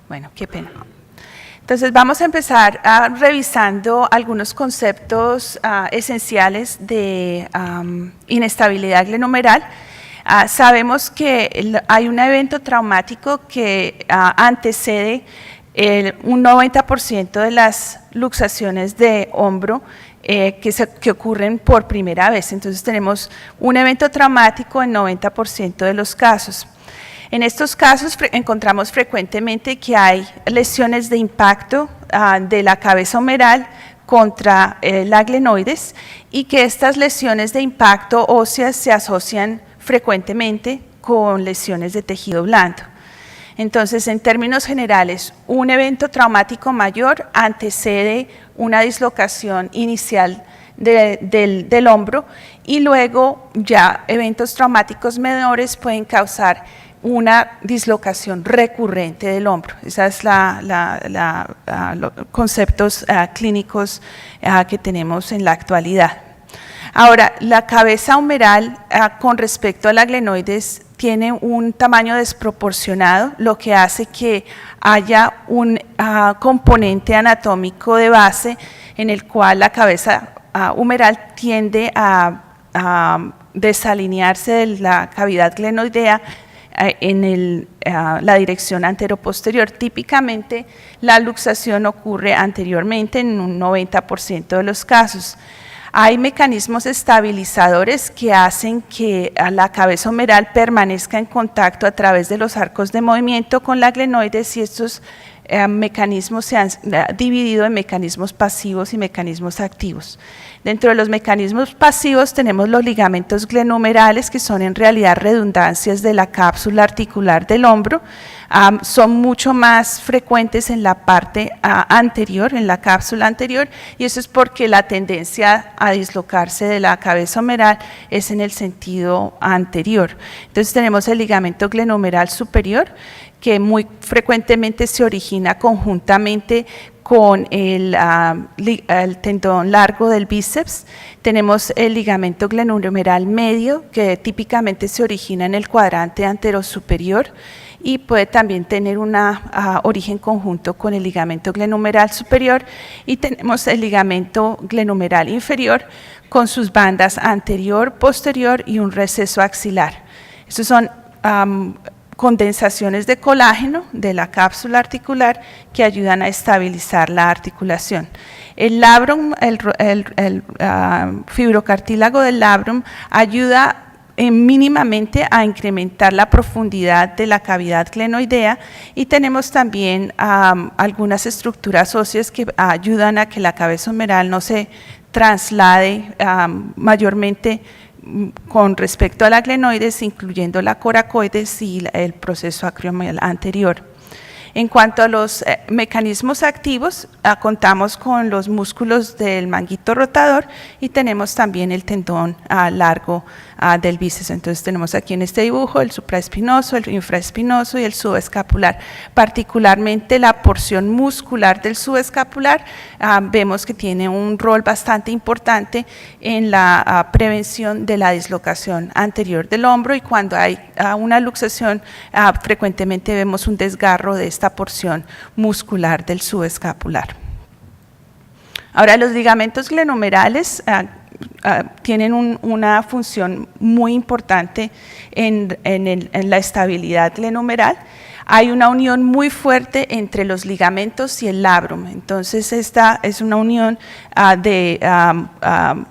Bueno, qué pena. Entonces vamos a empezar revisando algunos conceptos esenciales de inestabilidad glenomeral. Sabemos que hay un evento traumático que antecede un 90% de las luxaciones de hombro que ocurren por primera vez. Entonces tenemos un evento traumático en 90% de los casos. En estos casos encontramos frecuentemente que hay lesiones de impacto de la cabeza humeral contra la glenoides y que estas lesiones de impacto óseas se asocian frecuentemente con lesiones de tejido blando. Entonces, en términos generales, un evento traumático mayor antecede una dislocación inicial del hombro y luego ya eventos traumáticos menores pueden causar una dislocación recurrente del hombro. Esos son los conceptos clínicos que tenemos en la actualidad. Ahora, la cabeza humeral con respecto a la glenoides tiene un tamaño desproporcionado, lo que hace que haya un componente anatómico de base en el cual la cabeza humeral tiende a desalinearse de la cavidad glenoidea en la dirección anteroposterior. Típicamente la luxación ocurre anteriormente en un 90% de los casos. Hay mecanismos estabilizadores que hacen que la cabeza humeral permanezca en contacto a través de los arcos de movimiento con la glenoides y estos mecanismos se han dividido en mecanismos pasivos y mecanismos activos. Dentro de los mecanismos pasivos tenemos los ligamentos glenohumerales, que son en realidad redundancias de la cápsula articular del hombro. Son mucho más frecuentes en la parte anterior, en la cápsula anterior, y eso es porque la tendencia a dislocarse de la cabeza humeral es en el sentido anterior. Entonces tenemos el ligamento glenohumeral superior, que muy frecuentemente se origina conjuntamente con el tendón largo del bíceps. Tenemos el ligamento glenohumeral medio, que típicamente se origina en el cuadrante anterosuperior y puede también tener un origen conjunto con el ligamento glenohumeral superior, y tenemos el ligamento glenohumeral inferior con sus bandas anterior, posterior y un receso axilar. Estos son condensaciones de colágeno de la cápsula articular que ayudan a estabilizar la articulación. El labrum, el fibrocartílago del labrum ayuda mínimamente a incrementar la profundidad de la cavidad glenoidea, y tenemos también algunas estructuras óseas que ayudan a que la cabeza humeral no se traslade mayormente con respecto a la glenoides, incluyendo la coracoides y el proceso acromial anterior. En cuanto a los mecanismos activos, contamos con los músculos del manguito rotador y tenemos también el tendón largo del bíceps. Entonces tenemos aquí en este dibujo el supraespinoso, el infraespinoso y el subescapular. Particularmente la porción muscular del subescapular vemos que tiene un rol bastante importante en la prevención de la dislocación anterior del hombro, y cuando hay una luxación frecuentemente vemos un desgarro de esta porción muscular del subescapular. Ahora, los ligamentos glenohumerales tienen una función muy importante en la estabilidad glenohumeral. Hay una unión muy fuerte entre los ligamentos y el labrum. Entonces esta es una unión de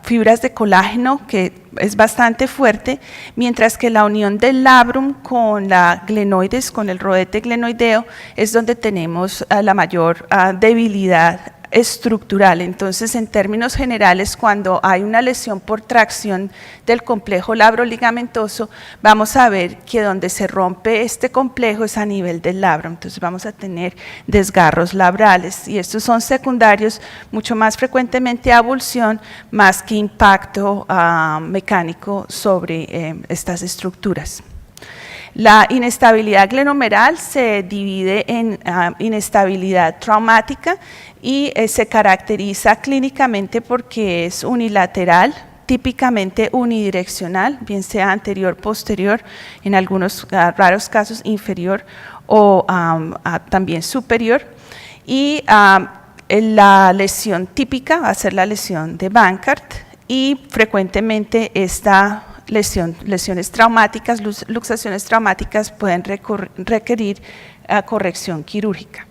fibras de colágeno que es bastante fuerte, mientras que la unión del labrum con la glenoides, con el rodete glenoideo, es donde tenemos la mayor debilidad estructural. Entonces, en términos generales, cuando hay una lesión por tracción del complejo labro-ligamentoso, vamos a ver que donde se rompe este complejo es a nivel del labrum. Entonces vamos a tener desgarros labrales, y estos son secundarios mucho más frecuentemente a abulsión más que impacto mecánico sobre estas estructuras. La inestabilidad glenohumeral se divide en inestabilidad traumática y se caracteriza clínicamente porque es unilateral, típicamente unidireccional, bien sea anterior, posterior, en algunos raros casos inferior o también superior. Y la lesión típica va a ser la lesión de Bankart, y frecuentemente esta lesiones traumáticas, luxaciones traumáticas, pueden requerir corrección quirúrgica.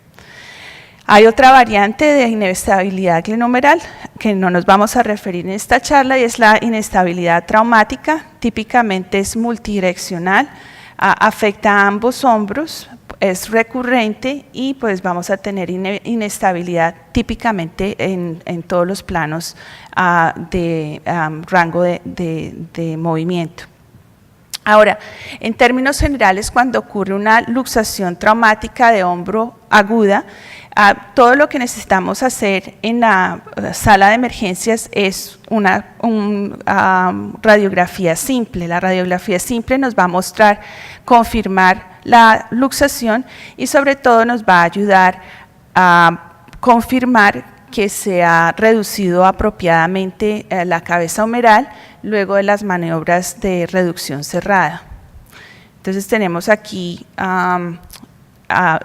Hay otra variante de inestabilidad glenomeral que no nos vamos a referir en esta charla, y es la inestabilidad traumática. Típicamente es multidireccional, afecta a ambos hombros, es recurrente, y pues vamos a tener inestabilidad típicamente en todos los planos de rango de movimiento. Ahora, en términos generales, cuando ocurre una luxación traumática de hombro aguda, todo lo que necesitamos hacer en la sala de emergencias es una radiografía simple. La radiografía simple nos va a mostrar, confirmar la luxación, y sobre todo nos va a ayudar a confirmar que se ha reducido apropiadamente la cabeza humeral luego de las maniobras de reducción cerrada. Entonces tenemos aquí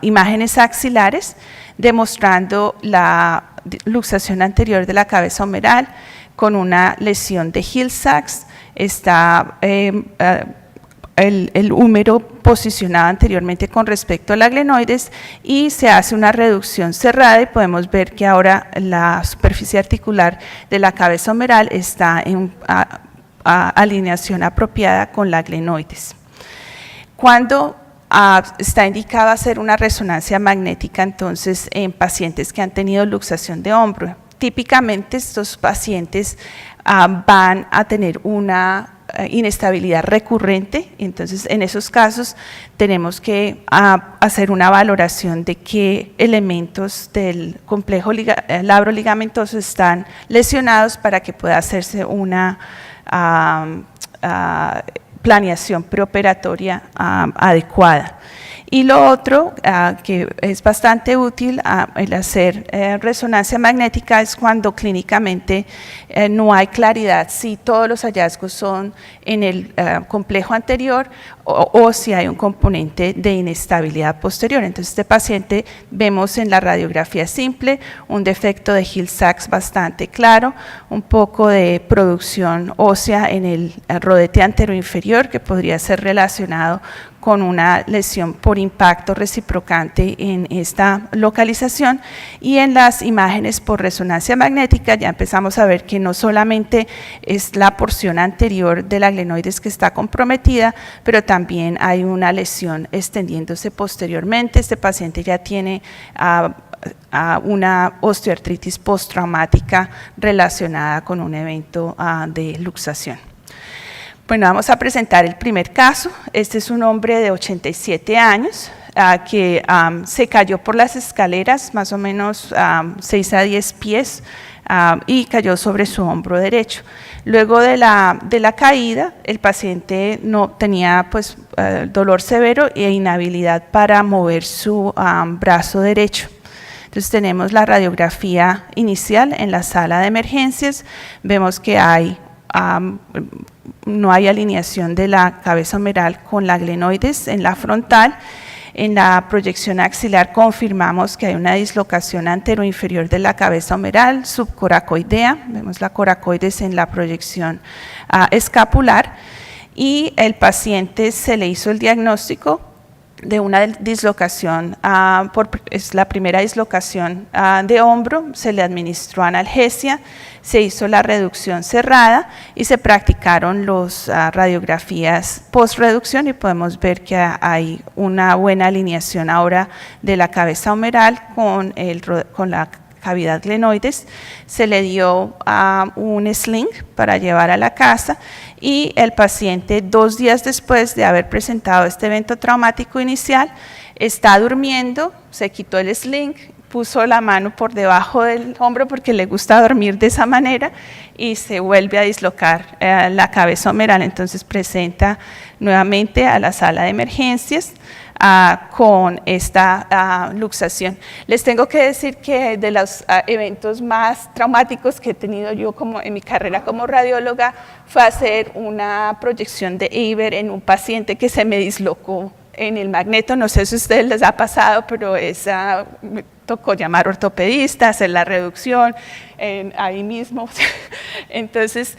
imágenes axilares demostrando la luxación anterior de la cabeza humeral con una lesión de Hill-Sachs. Está el húmero posicionado anteriormente con respecto a la glenoides, y se hace una reducción cerrada, y podemos ver que ahora la superficie articular de la cabeza humeral está en alineación apropiada con la glenoides. Cuando está indicado hacer una resonancia magnética, entonces, en pacientes que han tenido luxación de hombro, típicamente estos pacientes van a tener una inestabilidad recurrente. Entonces, en esos casos tenemos que hacer una valoración de qué elementos del complejo labro-ligamentoso están lesionados para que pueda hacerse una planeación preoperatoria adecuada. Y lo otro que es bastante útil el hacer resonancia magnética es cuando clínicamente no hay claridad si todos los hallazgos son en el complejo anterior o si hay un componente de inestabilidad posterior. Entonces, este paciente vemos en la radiografía simple un defecto de Hill-Sachs bastante claro, un poco de producción ósea en el rodete anteroinferior que podría ser relacionado con una lesión por impacto reciprocante en esta localización, y en las imágenes por resonancia magnética ya empezamos a ver que no solamente es la porción anterior de la glenoides que está comprometida, pero también hay una lesión extendiéndose posteriormente. Este paciente ya tiene una osteoartritis postraumática relacionada con un evento de luxación. Bueno, vamos a presentar el primer caso. Este es un hombre de 87 años que se cayó por las escaleras, más o menos 6 a 10 pies, y cayó sobre su hombro derecho. Luego de la caída, el paciente no tenía pues, dolor severo e inhabilidad para mover su brazo derecho. Entonces tenemos la radiografía inicial en la sala de emergencias. Vemos que no hay alineación de la cabeza humeral con la glenoides en la frontal. En la proyección axilar confirmamos que hay una dislocación anteroinferior de la cabeza humeral subcoracoidea. Vemos la coracoides en la proyección escapular, y el paciente se le hizo el diagnóstico de una dislocación, es la primera dislocación de hombro. Se le administró analgesia, se hizo la reducción cerrada y se practicaron las radiografías post-reducción, y podemos ver que hay una buena alineación ahora de la cabeza humeral con la cavidad glenoides. Se le dio un sling para llevar a la casa, y el paciente 2 días después de haber presentado este evento traumático inicial está durmiendo, se quitó el sling, puso la mano por debajo del hombro porque le gusta dormir de esa manera, y se vuelve a dislocar la cabeza humeral. Entonces presenta nuevamente a la sala de emergencias con esta luxación. Les tengo que decir que de los eventos más traumáticos que he tenido yo en mi carrera como radióloga fue hacer una proyección de Eiber en un paciente que se me dislocó en el magneto, no sé si a ustedes les ha pasado, pero me tocó llamar ortopedista, hacer la reducción ahí mismo. Entonces,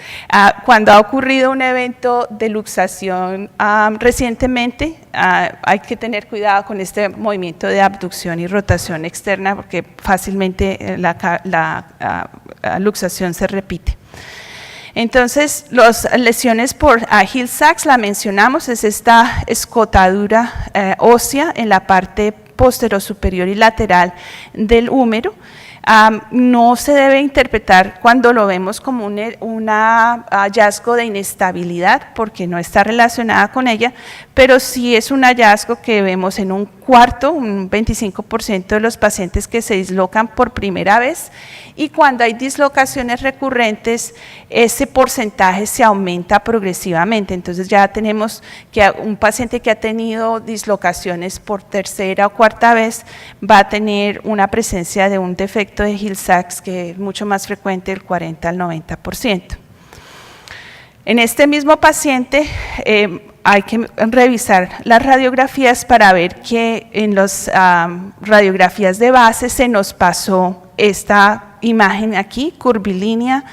cuando ha ocurrido un evento de luxación recientemente, hay que tener cuidado con este movimiento de abducción y rotación externa porque fácilmente la luxación se repite. Entonces, las lesiones por Hill-Sachs, la mencionamos, es esta escotadura ósea en la parte posterosuperior y lateral del húmero. No se debe interpretar cuando lo vemos como un hallazgo de inestabilidad, porque no está relacionada con ella, pero sí es un hallazgo que vemos en un 25% de los pacientes que se dislocan por primera vez, y cuando hay dislocaciones recurrentes, ese porcentaje se aumenta progresivamente. Entonces ya tenemos que un paciente que ha tenido dislocaciones por tercera o cuarta vez va a tener una presencia de un defecto de Hill-Sachs que es mucho más frecuente, del 40 al 90%. En este mismo paciente hay que revisar las radiografías para ver que en las radiografías de base se nos pasó esta imagen aquí, curvilínea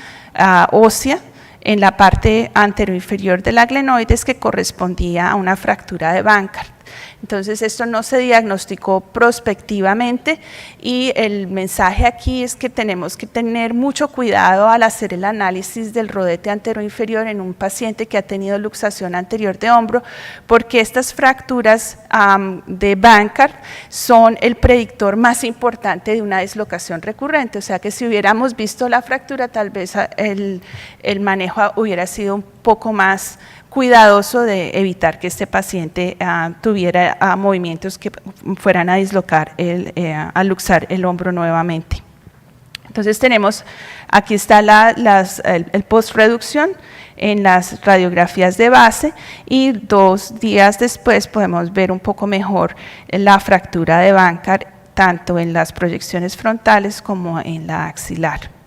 ósea, en la parte anteroinferior de la glenoides, que correspondía a una fractura de Bankart. Entonces esto no se diagnosticó prospectivamente, y el mensaje aquí es que tenemos que tener mucho cuidado al hacer el análisis del rodete anteroinferior en un paciente que ha tenido luxación anterior de hombro, porque estas fracturas de Bankart son el predictor más importante de una dislocación recurrente. O sea que si hubiéramos visto la fractura, tal vez el manejo hubiera sido un poco más cuidadoso de evitar que este paciente tuviera movimientos que fueran a dislocar, a luxar el hombro nuevamente. Entonces tenemos, aquí está el post-reducción en las radiografías de base, y 2 días después podemos ver un poco mejor la fractura de Bankart, tanto en las proyecciones frontales como en la axilar.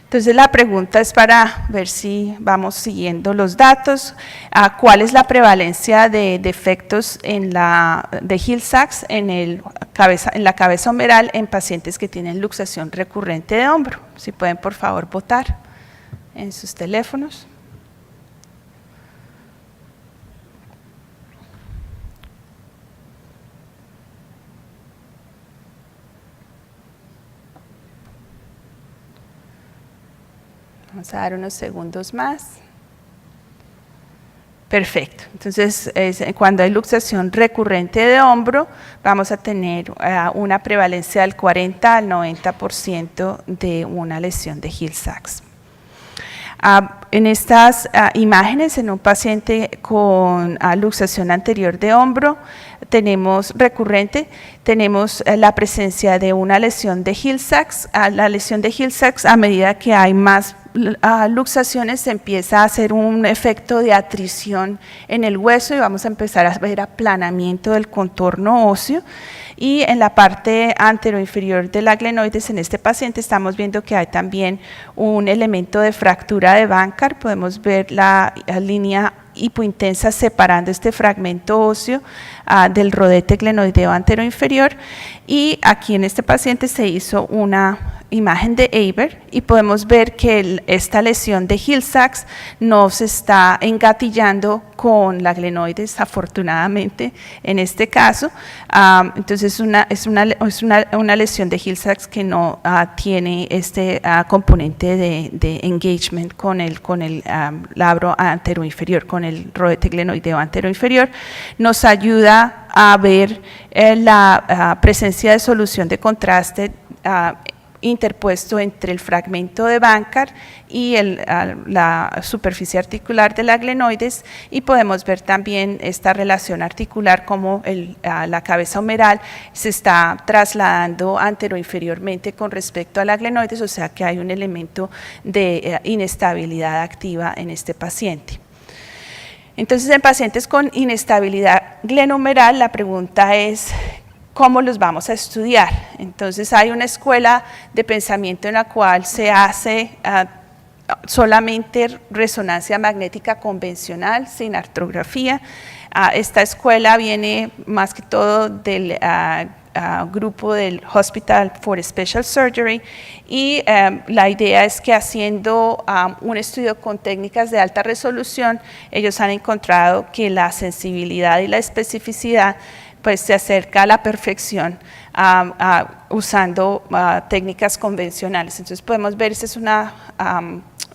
Entonces la pregunta es para ver si vamos siguiendo los datos. ¿Cuál es la prevalencia de defectos de Hill-Sachs en la cabeza humeral en pacientes que tienen luxación recurrente de hombro? Si pueden, por favor, votar en sus teléfonos. Vamos a dar unos segundos más. Perfecto. Entonces, cuando hay luxación recurrente de hombro, vamos a tener una prevalencia del 40 al 90% de una lesión de Hill-Sachs. En estas imágenes, en un paciente con luxación anterior de hombro recurrente, tenemos la presencia de una lesión de Hill-Sachs. La lesión de Hill-Sachs, a medida que hay más luxaciones, se empieza a hacer un efecto de atrición en el hueso, y vamos a empezar a ver aplanamiento del contorno óseo. Y en la parte anteroinferior de la glenoides, en este paciente estamos viendo que hay también un elemento de fractura de Bankart. Podemos ver la línea hipointensa separando este fragmento óseo del rodete glenoideo anteroinferior, y aquí en este paciente se hizo una imagen de Eber, y podemos ver que esta lesión de Hill-Sachs no se está engatillando con la glenoides, afortunadamente en este caso. Entonces es una lesión de Hill-Sachs que no tiene este componente de engagement con el labro anteroinferior, con el rodete glenoideo anteroinferior. Nos ayuda a ver la presencia de solución de contraste interpuesto entre el fragmento de Bankart y la superficie articular de la glenoides, y podemos ver también esta relación articular, como la cabeza humeral se está trasladando anteroinferiormente con respecto a la glenoides, o sea que hay un elemento de inestabilidad activa en este paciente. Entonces, en pacientes con inestabilidad glenohumeral, la pregunta es: ¿cómo los vamos a estudiar? Entonces hay una escuela de pensamiento en la cual se hace solamente resonancia magnética convencional, sin artrografía. Esta escuela viene más que todo del grupo del Hospital for Special Surgery y la idea es que haciendo un estudio con técnicas de alta resolución, ellos han encontrado que la sensibilidad y la especificidad pues se acerca a la perfección usando técnicas convencionales. Entonces podemos ver, esta es una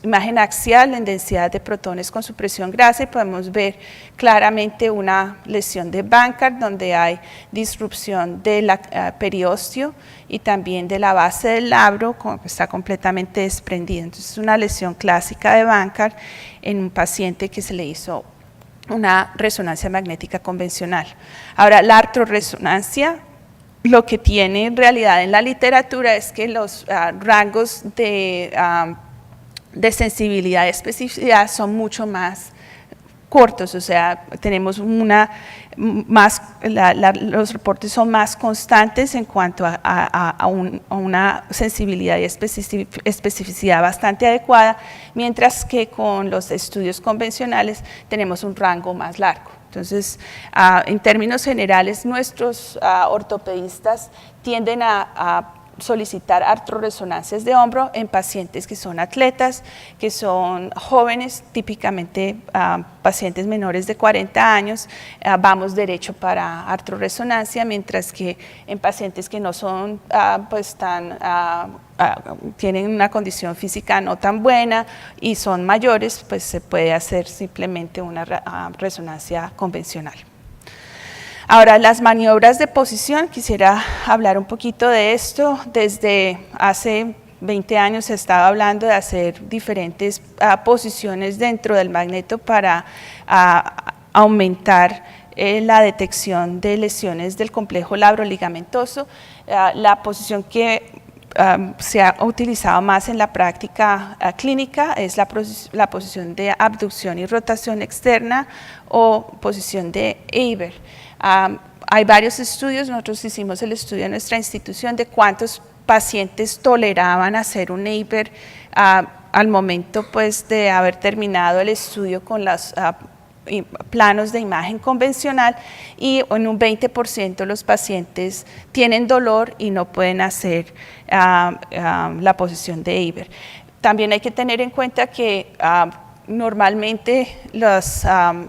imagen axial en densidad de protones con supresión grasa y podemos ver claramente una lesión de Bankart donde hay disrupción del periósteo y también de la base del labro, como está completamente desprendida. Entonces es una lesión clásica de Bankart en un paciente que se le hizo una resonancia magnética convencional. Ahora, la artrorresonancia lo que tiene en realidad en la literatura es que los rangos de sensibilidad y especificidad son mucho más cortos, o sea, tenemos los reportes son más constantes en cuanto a una sensibilidad y especificidad bastante adecuada, mientras que con los estudios convencionales tenemos un rango más largo. Entonces, en términos generales, nuestros ortopedistas tienden a solicitar artrorresonancias de hombro en pacientes que son atletas, que son jóvenes, típicamente pacientes menores de 40 años, vamos derecho para artrorresonancia, mientras que en pacientes que no son tienen una condición física no tan buena y son mayores, pues se puede hacer simplemente una resonancia convencional. Ahora, las maniobras de posición, quisiera hablar un poquito de esto. Desde hace 20 años se estaba hablando de hacer diferentes posiciones dentro del magneto para aumentar la detección de lesiones del complejo labro-ligamentoso. La posición que se ha utilizado más en la práctica clínica es la posición de abducción y rotación externa o posición de Eiber. Hay varios estudios, nosotros hicimos el estudio en nuestra institución de cuántos pacientes toleraban hacer un Eiber al momento pues, de haber terminado el estudio con los planos de imagen convencional, y en un 20% los pacientes tienen dolor y no pueden hacer la posición de Eiber. También hay que tener en cuenta que normalmente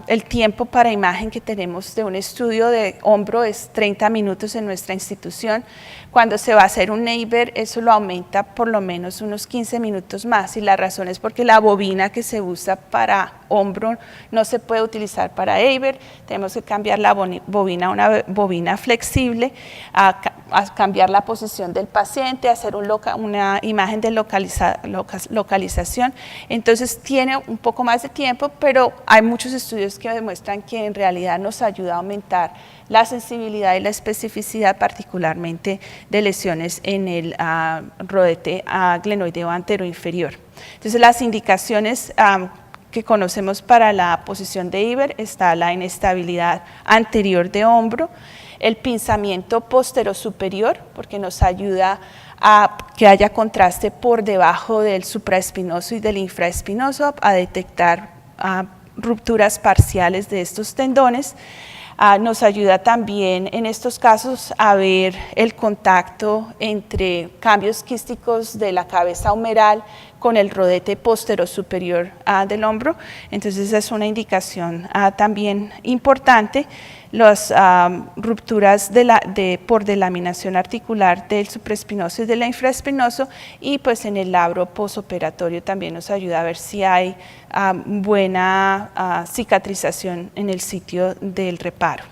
el tiempo para imagen que tenemos de un estudio de hombro es 30 minutos en nuestra institución. Cuando se va a hacer un Eiber, eso lo aumenta por lo menos unos 15 minutos más, y la razón es porque la bobina que se usa para hombro no se puede utilizar para Eiber. Tenemos que cambiar la bobina a una bobina flexible, a cambiar la posición del paciente, hacer una imagen de localización. Entonces tiene un poco más de tiempo, pero hay muchos estudios que demuestran que en realidad nos ayuda a aumentar la sensibilidad y la especificidad, particularmente de lesiones en el rodete glenoideo anteroinferior. Entonces, las indicaciones que conocemos para la posición de Eiber está la inestabilidad anterior de hombro, el pinzamiento posterior-superior, porque nos ayuda a que haya contraste por debajo del supraespinoso y del infraespinoso, a detectar rupturas parciales de estos tendones. Nos ayuda también en estos casos a ver el contacto entre cambios quísticos de la cabeza humeral con el rodete posterior superior del hombro. Entonces esa es una indicación también importante. Las rupturas por delaminación articular del supraespinoso y del infraespinoso, y pues en el labro posoperatorio también nos ayuda a ver si hay buena cicatrización en el sitio del reparo.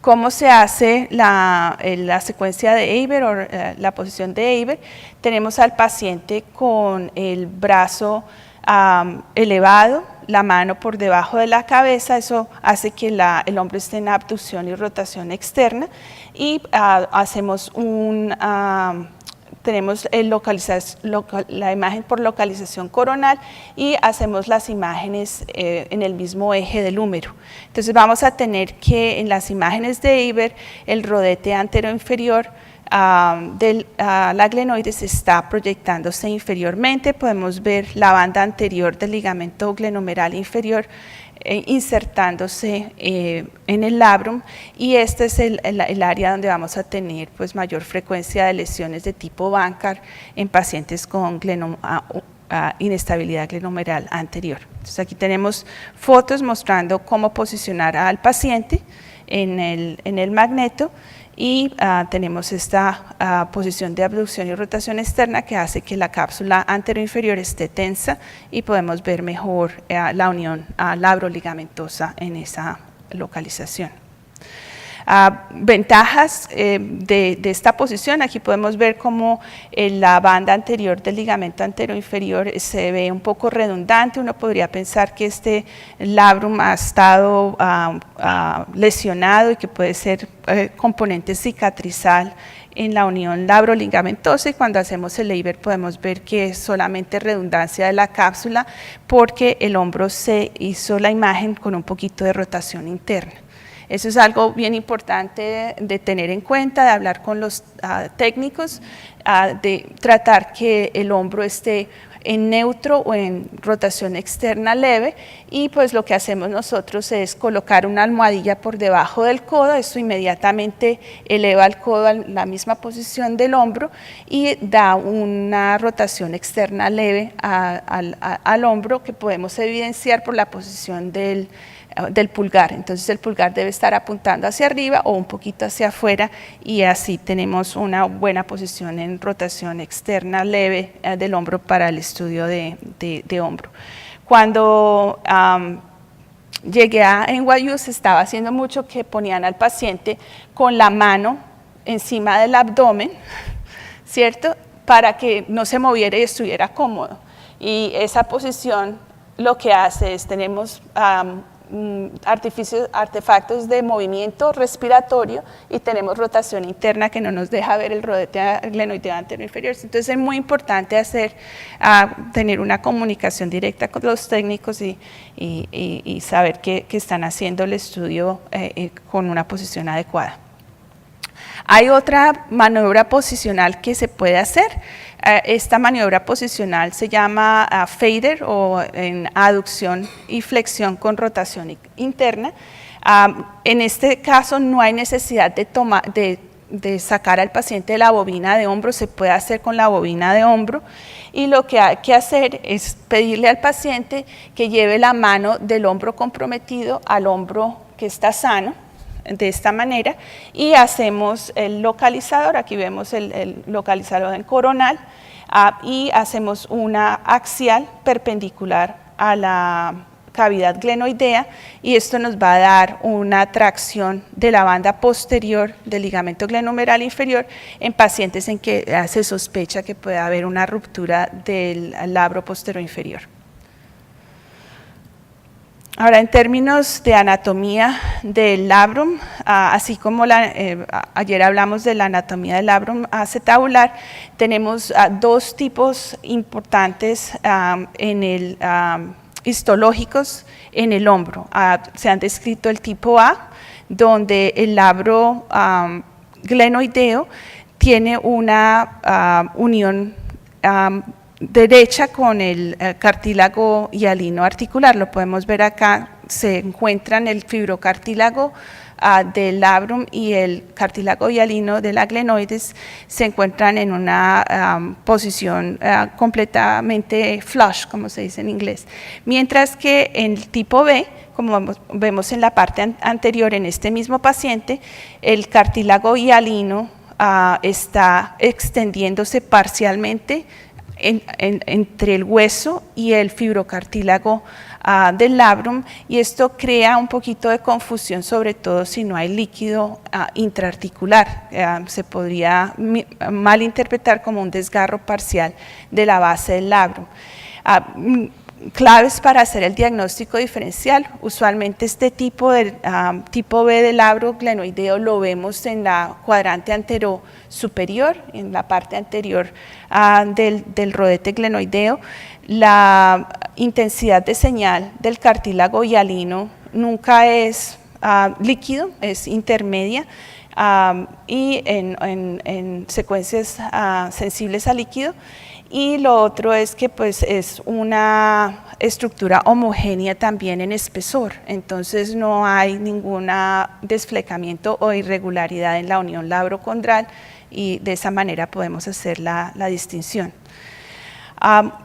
¿Cómo se hace la secuencia de Eiber o la posición de Eiber? Tenemos al paciente con el brazo elevado, la mano por debajo de la cabeza, eso hace que el hombro esté en abducción y rotación externa, y hacemos tenemos la imagen por localización coronal y hacemos las imágenes en el mismo eje del húmero. Entonces vamos a tener que en las imágenes de Eiber el rodete anteroinferior la glenoides está proyectándose inferiormente. Podemos ver la banda anterior del ligamento glenomeral inferior insertándose en el labrum, y este es el área donde vamos a tener pues mayor frecuencia de lesiones de tipo Bankart en pacientes con inestabilidad glenomeral anterior. Entonces aquí tenemos fotos mostrando cómo posicionar al paciente en el magneto, y tenemos esta posición de abducción y rotación externa que hace que la cápsula anteroinferior esté tensa y podemos ver mejor la unión labro-ligamentosa en esa localización. Ventajas de esta posición: aquí podemos ver cómo la banda anterior del ligamento anteroinferior se ve un poco redundante. Uno podría pensar que este labrum ha estado lesionado y que puede ser componente cicatrizal en la unión labro-ligamentosa, y cuando hacemos el Leiber podemos ver que es solamente redundancia de la cápsula porque el hombro se hizo la imagen con un poquito de rotación interna. Eso es algo bien importante de tener en cuenta, de hablar con los técnicos, de tratar que el hombro esté en neutro o en rotación externa leve, y pues lo que hacemos nosotros es colocar una almohadilla por debajo del codo. Esto inmediatamente eleva el codo a la misma posición del hombro y da una rotación externa leve al hombro, que podemos evidenciar por la posición del pulgar. Entonces el pulgar debe estar apuntando hacia arriba o un poquito hacia afuera, y así tenemos una buena posición en rotación externa leve del hombro para el estudio de hombro. Cuando llegué a NYU se estaba haciendo mucho que ponían al paciente con la mano encima del abdomen, ¿cierto?, para que no se moviera y estuviera cómodo, y esa posición lo que hace es tenemos artefactos de movimiento respiratorio y tenemos rotación interna que no nos deja ver el rodete glenoideo anteroinferior. Entonces es muy importante tener una comunicación directa con los técnicos y saber que están haciendo el estudio con una posición adecuada. Hay otra maniobra posicional que se puede hacer. Esta maniobra posicional se llama fader, o en aducción y flexión con rotación interna. En este caso no hay necesidad de sacar al paciente de la bobina de hombro, se puede hacer con la bobina de hombro, y lo que hay que hacer es pedirle al paciente que lleve la mano del hombro comprometido al hombro que está sano, de esta manera, y hacemos el localizador. Aquí vemos el localizador en coronal, y hacemos una axial perpendicular a la cavidad glenoidea, y esto nos va a dar una tracción de la banda posterior del ligamento glenohumeral inferior en pacientes en que se sospecha que puede haber una ruptura del labro posterior-inferior. Ahora, en términos de anatomía del labrum, así como ayer hablamos de la anatomía del labrum acetabular, tenemos dos tipos importantes histológicos en el hombro. Se han descrito el tipo A, donde el labro glenoideo tiene una unión derecha con el cartílago hialino articular. Lo podemos ver acá, se encuentran el fibrocartílago del labrum y el cartílago hialino de la glenoides, se encuentran en una posición completamente flush, como se dice en inglés, mientras que en el tipo B, como vemos en la parte anterior en este mismo paciente, el cartílago hialino está extendiéndose parcialmente entre el hueso y el fibrocartílago del labrum, y esto crea un poquito de confusión, sobre todo si no hay líquido intraarticular. Se podría malinterpretar como un desgarro parcial de la base del labrum. Claves para hacer el diagnóstico diferencial: usualmente este tipo B del labro glenoideo lo vemos en la cuadrante antero superior, en la parte anterior del rodete glenoideo. La intensidad de señal del cartílago hialino nunca es líquido, es intermedia, y en secuencias sensibles a líquido. y lo otro es que pues es una estructura homogénea también en espesor, entonces no hay ningún desflecamiento o irregularidad en la unión labrocondral y de esa manera podemos hacer la distinción.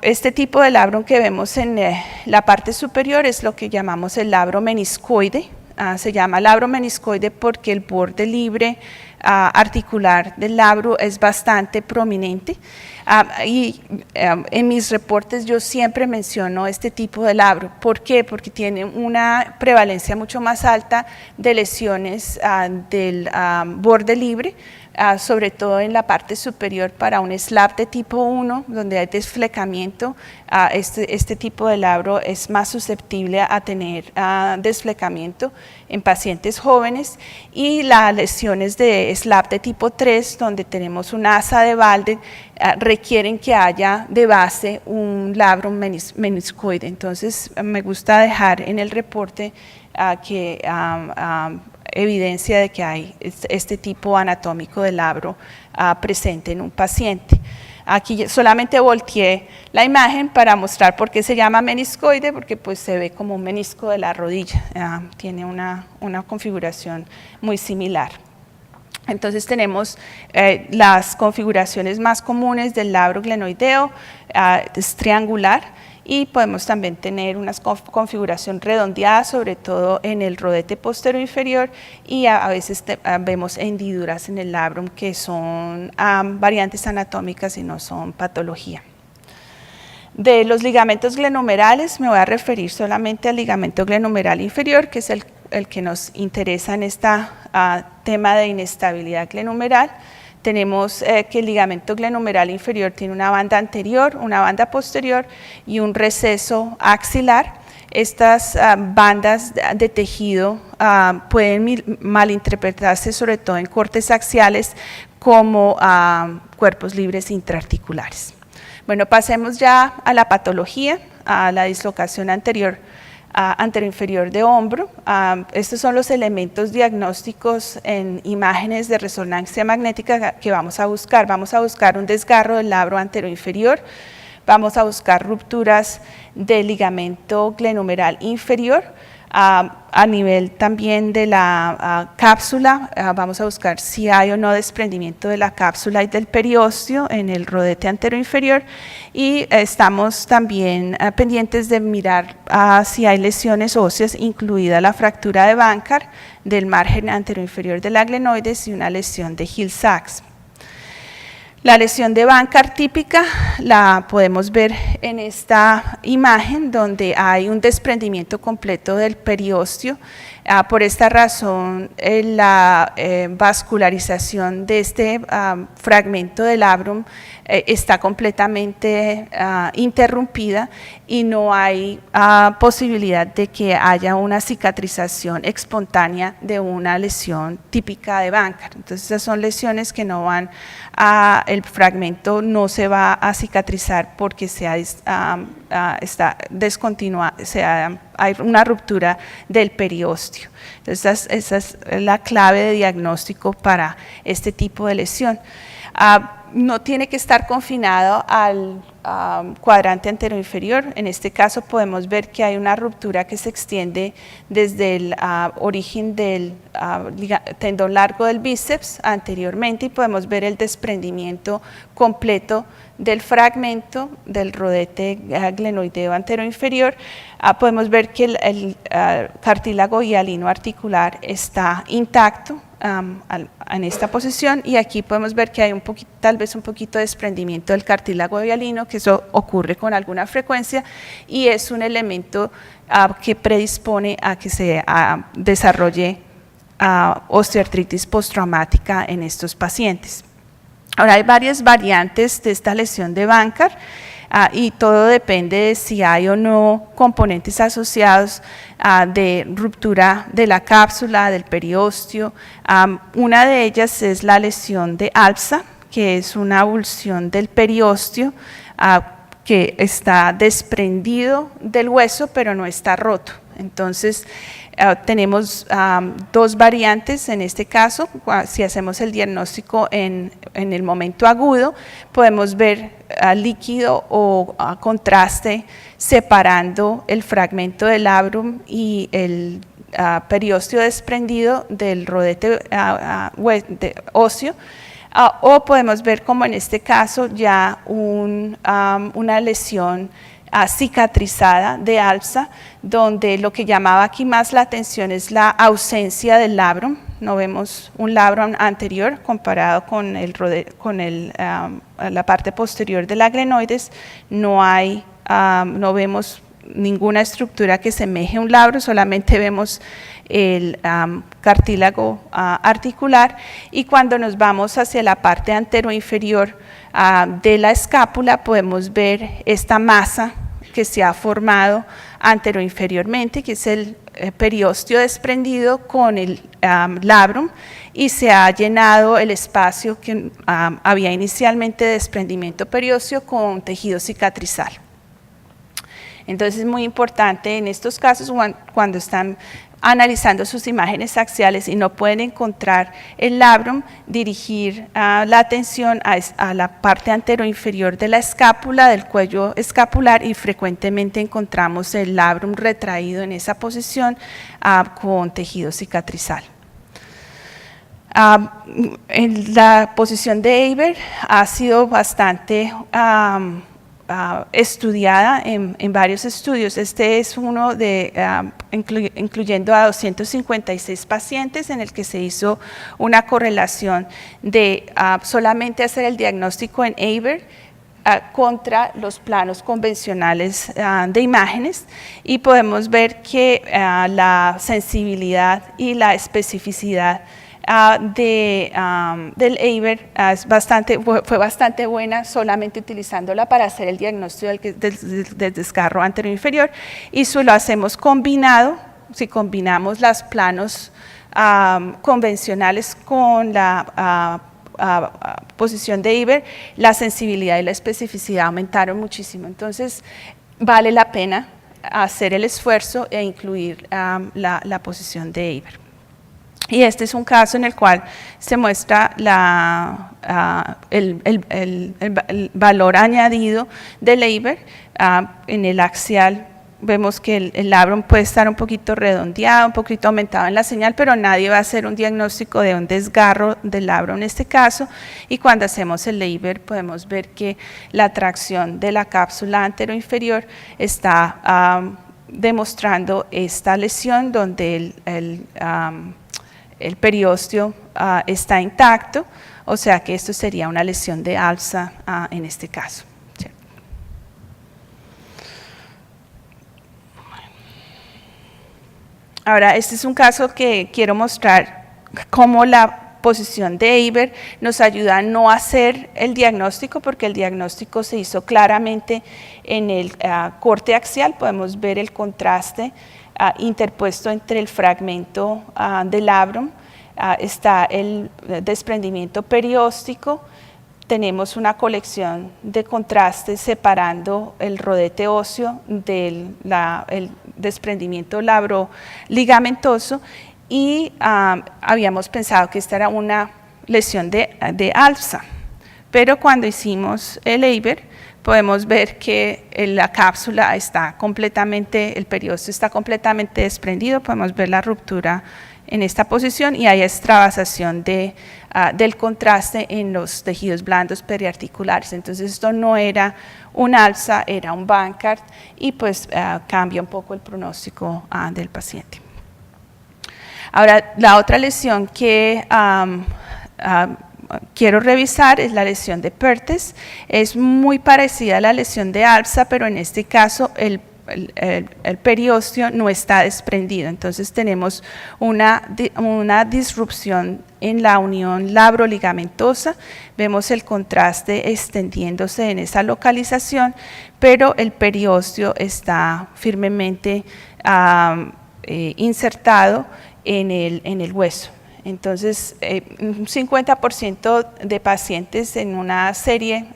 Este tipo de labrum que vemos en la parte superior es lo que llamamos el labro meniscoide. Se llama labro meniscoide porque el borde libre articular del labro es bastante prominente en mis reportes yo siempre menciono este tipo de labro. ¿Por qué? Porque tiene una prevalencia mucho más alta de lesiones del borde libre, sobre todo en la parte superior para un SLAP de tipo 1, donde hay desflecamiento. Este tipo de labro es más susceptible a tener desflecamiento en pacientes jóvenes, y las lesiones de SLAP de tipo 3, donde tenemos una asa de Walden, requieren que haya de base un labrum meniscoide. Entonces me gusta dejar en el reporte evidencia de que hay este tipo anatómico de labro presente en un paciente. Aquí solamente volteé la imagen para mostrar por qué se llama meniscoide, porque pues se ve como un menisco de la rodilla, tiene una configuración muy similar. Entonces tenemos las configuraciones más comunes del labro glenoideo, es triangular, y podemos también tener una configuración redondeada, sobre todo en el rodete posterior inferior, y a veces vemos hendiduras en el labrum que son variantes anatómicas y no son patología. De los ligamentos glenomerales me voy a referir solamente al ligamento glenomeral inferior, que es el que nos interesa en este tema de inestabilidad glenomeral. Tenemos que el ligamento glenomeral inferior tiene una banda anterior, una banda posterior y un receso axilar. Estas bandas de tejido pueden malinterpretarse, sobre todo en cortes axiales, como cuerpos libres intraarticulares. Bueno, pasemos ya a la patología, a la dislocación anteroinferior de hombro. Estos son los elementos diagnósticos en imágenes de resonancia magnética que vamos a buscar. Vamos a buscar un desgarro del labro anteroinferior, vamos a buscar rupturas del ligamento glenomeral inferior, a nivel también de la cápsula, vamos a buscar si hay o no desprendimiento de la cápsula y del periósteo en el rodete anteroinferior, y estamos también pendientes de mirar si hay lesiones óseas, incluida la fractura de Bankart del margen anteroinferior de la glenoides y una lesión de Hill-Sachs. La lesión de Bankart típica la podemos ver en esta imagen, donde hay un desprendimiento completo del periósteo. Por esta razón, la vascularización de este fragmento del labrum está completamente interrumpida y no hay posibilidad de que haya una cicatrización espontánea de una lesión típica de Bankart. Entonces, esas son lesiones que no van el fragmento no se va a cicatrizar porque está descontinuado, hay una ruptura del periósteo. Entonces, esa es la clave de diagnóstico para este tipo de lesión. No tiene que estar confinado al cuadrante anteroinferior. En este caso podemos ver que hay una ruptura que se extiende desde el origen del tendón largo del bíceps anteriormente, y podemos ver el desprendimiento completo del fragmento del rodete glenoideo anteroinferior. Podemos ver que el cartílago hialino articular está intacto en esta posición, y aquí podemos ver que hay tal vez un poquito de desprendimiento del cartílago hialino, que eso ocurre con alguna frecuencia y es un elemento que predispone a que se desarrolle osteoartritis postraumática en estos pacientes. Ahora, hay varias variantes de esta lesión de Bankart, y todo depende de si hay o no componentes asociados de ruptura de la cápsula, del periósteo. Una de ellas es la lesión de Alpsa, que es una avulsión del periósteo que está desprendido del hueso pero no está roto. Entonces, Tenemos dos variantes en este caso. Si hacemos el diagnóstico en el momento agudo, podemos ver líquido o contraste separando el fragmento del labrum y el periósteo desprendido del rodete óseo. O podemos ver, como en este caso, ya una lesión cicatrizada de ALPSA, donde lo que llamaba aquí más la atención es la ausencia del labrum. No vemos un labrum anterior comparado con la parte posterior del glenoides. No vemos ninguna estructura que semeje un labrum, solamente vemos el cartílago articular, y cuando nos vamos hacia la parte anteroinferior de la escápula podemos ver esta masa que se ha formado anteroinferiormente, que es el periósteo desprendido con el labrum, y se ha llenado el espacio que había inicialmente de desprendimiento periósteo con tejido cicatrizal. Entonces es muy importante en estos casos, cuando están analizando sus imágenes axiales y no pueden encontrar el labrum, dirigir la atención a la parte anteroinferior de la escápula, del cuello escapular, y frecuentemente encontramos el labrum retraído en esa posición con tejido cicatrizal. La posición de Eber ha sido bastante estudiada en varios estudios. Este es uno incluyendo a 256 pacientes, en el que se hizo una correlación de solamente hacer el diagnóstico en Eber contra los planos convencionales de imágenes, y podemos ver que la sensibilidad y la especificidad del Eber fue bastante buena, solamente utilizándola para hacer el diagnóstico del desgarro anteroinferior, y si lo hacemos combinado, si combinamos los planos convencionales con la posición de Eber, la sensibilidad y la especificidad aumentaron muchísimo. Entonces vale la pena hacer el esfuerzo e incluir la posición de Eber. Y este es un caso en el cual se muestra el valor añadido del Eber. En el axial vemos que el labrum puede estar un poquito redondeado, un poquito aumentado en la señal, pero nadie va a hacer un diagnóstico de un desgarro del labrum en este caso. Y cuando hacemos el Eber podemos ver que la tracción de la cápsula anteroinferior está demostrando esta lesión, donde el periósteo está intacto, o sea que esto sería una lesión de ALPSA en este caso. ¿Sí? Ahora, este es un caso que quiero mostrar cómo la posición de Eber nos ayuda a no hacer el diagnóstico, porque el diagnóstico se hizo claramente en el corte axial. Podemos ver el contraste interpuesto entre el fragmento del labrum, está el desprendimiento perióstico, tenemos una colección de contrastes separando el rodete óseo del desprendimiento labro-ligamentoso, y habíamos pensado que esta era una lesión de ALPSA, pero cuando hicimos el Eber podemos ver que la cápsula está completamente, el periósteo está completamente desprendido. Podemos ver la ruptura en esta posición, y hay extravasación del contraste en los tejidos blandos periarticulares. Entonces esto no era un ALPSA, era un Bankart, y pues cambia un poco el pronóstico del paciente. Ahora, la otra lesión que quiero revisar es la lesión de Perthes. Es muy parecida a la lesión de ALPSA, pero en este caso el periósteo no está desprendido. Entonces tenemos una disrupción en la unión labro-ligamentosa. Vemos el contraste extendiéndose en esa localización, pero el periósteo está firmemente insertado en el hueso. Entonces, un 50% de pacientes en una serie